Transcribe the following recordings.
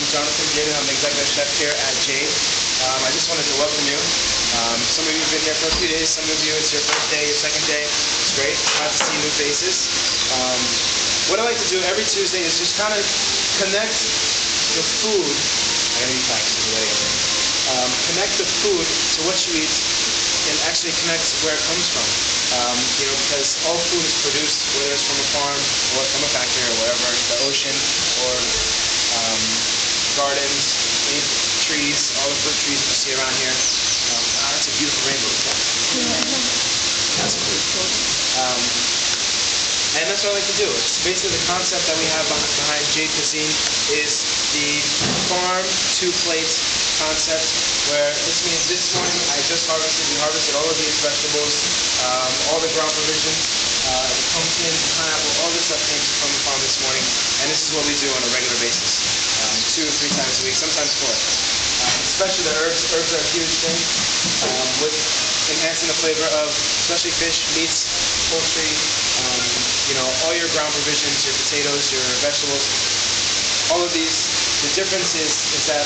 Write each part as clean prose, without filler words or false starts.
I'm Jonathan Dearden. I'm the executive chef here at Jade. I just wanted to welcome you. Some of you have been here for a few days. Some of you, it's your first day, your second day. It's great. Glad to see new faces. What I like to do every Tuesday is just kind of connect the food. I gotta be fast. Connect the food to what you eat and actually connect where it comes from. Because all food is produced, whether it's from a farm or from a factory or wherever, the ocean or gardens, trees, all the fruit trees that you see around here. That's a beautiful rainbow. That's cool. And that's what I like to do. It's basically the concept that we have behind Jade Cuisine is the farm to plate concept, where this means this morning we harvested all of these vegetables, all the ground provisions, the pumpkin, the pineapple, all this stuff came from the farm this morning, and this is what we do on a regular basis, 2 or 3 times a week, sometimes 4. Especially the herbs. Herbs are a huge thing with enhancing the flavor of especially fish, meats, poultry, all your ground provisions, your potatoes, your vegetables, all of these. The difference is that,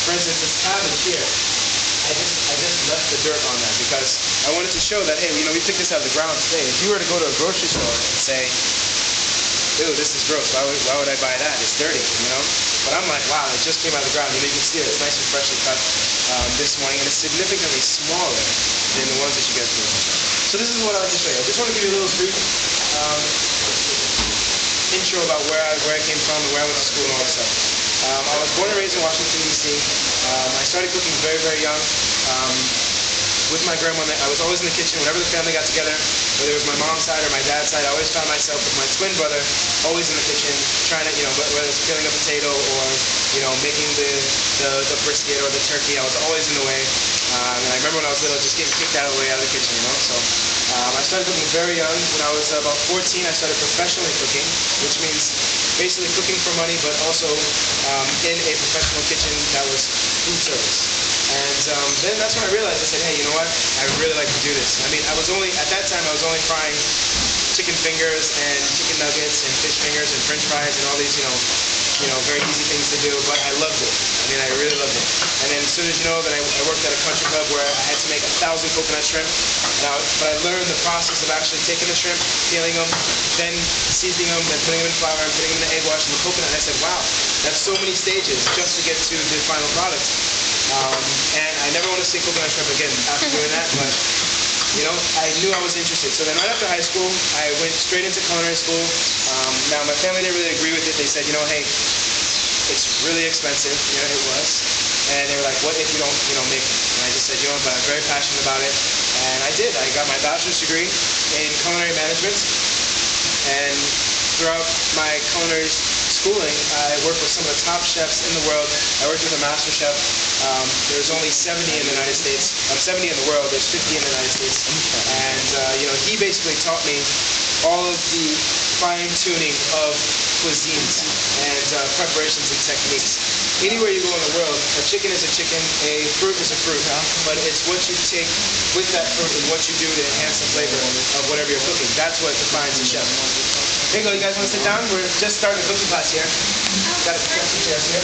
for instance, this cabbage here, I just left the dirt on that because I wanted to show that, hey, we picked this out of the ground today. If you were to go to a grocery store and say, ew, this is gross, why would I buy that? It's dirty, But I'm like, wow, it just came out of the ground. You can see it, it's nice and freshly cut this morning, and it's significantly smaller than the ones that you get from the store. So this is what I like to show you. I just want to give you a little brief intro about where I came from and where I went to school and all that stuff. I was born and raised in Washington, D.C. I started cooking very, very young. With my grandmother, I was always in the kitchen. Whenever the family got together, whether it was my mom's side or my dad's side, I always found myself with my twin brother always in the kitchen, trying to, whether it's peeling a potato or, making the brisket or the turkey. I was always in the way. And I remember when I was little, just getting kicked out of the way out of the kitchen, So I started cooking very young. When I was about 14, I started professionally cooking, which means basically cooking for money, but also in a professional kitchen that was food service. And then that's when I realized, I said, hey, you know what? I really like to do this. I mean, at that time, I was only frying chicken fingers and chicken nuggets and fish fingers and french fries and all these, very easy things to do, but I loved it. I mean, I really loved it. And then as soon as I worked at a country club where I had to make 1,000 coconut shrimp, but I learned the process of actually taking the shrimp, peeling them, then seasoning them, then putting them in flour and putting them in the egg wash and the coconut, and I said, wow, that's so many stages just to get to the final product. And I never want to say coconut shrimp again after doing that, but I knew I was interested. So then right after high school, I went straight into culinary school. Now my family didn't really agree with it. They said, hey, it's really expensive. It was. And they were like, what if you don't, make it? And I just said, but I'm very passionate about it. And I did. I got my bachelor's degree in culinary management. And throughout my culinary schooling, I worked with some of the top chefs in the world. I worked with a master chef. There's only 70 in the United States. 70 in the world. There's 50 in the United States. And he basically taught me all of the fine-tuning of cuisines and preparations and techniques. Anywhere you go in the world, a chicken is a chicken, a fruit is a fruit, but it's what you take with that fruit and what you do to enhance the flavor of whatever you're cooking. That's what defines a chef. There you go, you guys want to sit down? We're just starting the cooking class here. Got some chairs here.